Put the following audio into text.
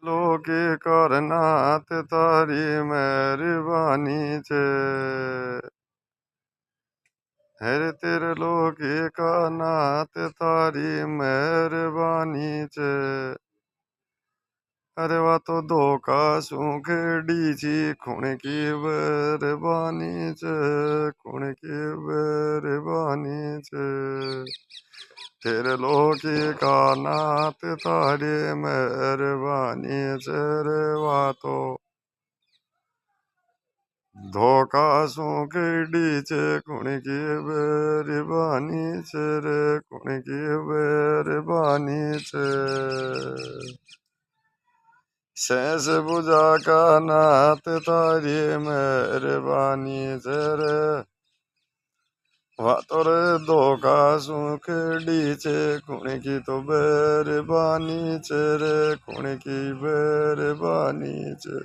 लोके करना ते तारी मेहरबानी छे। हेरे तेरे लोके करना ते तारी मेहरबानी छे। अरे वा तो धोखा सुखेड़ी छी खूण की मेहरबानी छे। खूण की मेहरबानी छे। तेरे लोके का नाथ तारी मेहरबानी छे रे वा तो धोखा सुखेड़ी छे खूण की मेहरबानी छे रे खूण की मेहरबानी छे। शेष बुझा का नाथ तारी मेहरबानी छे रे वा तोरे धोखा सुखेड़ी छे खूण की तो मेहरबानी छे रे खूण की मेहरबानी छे।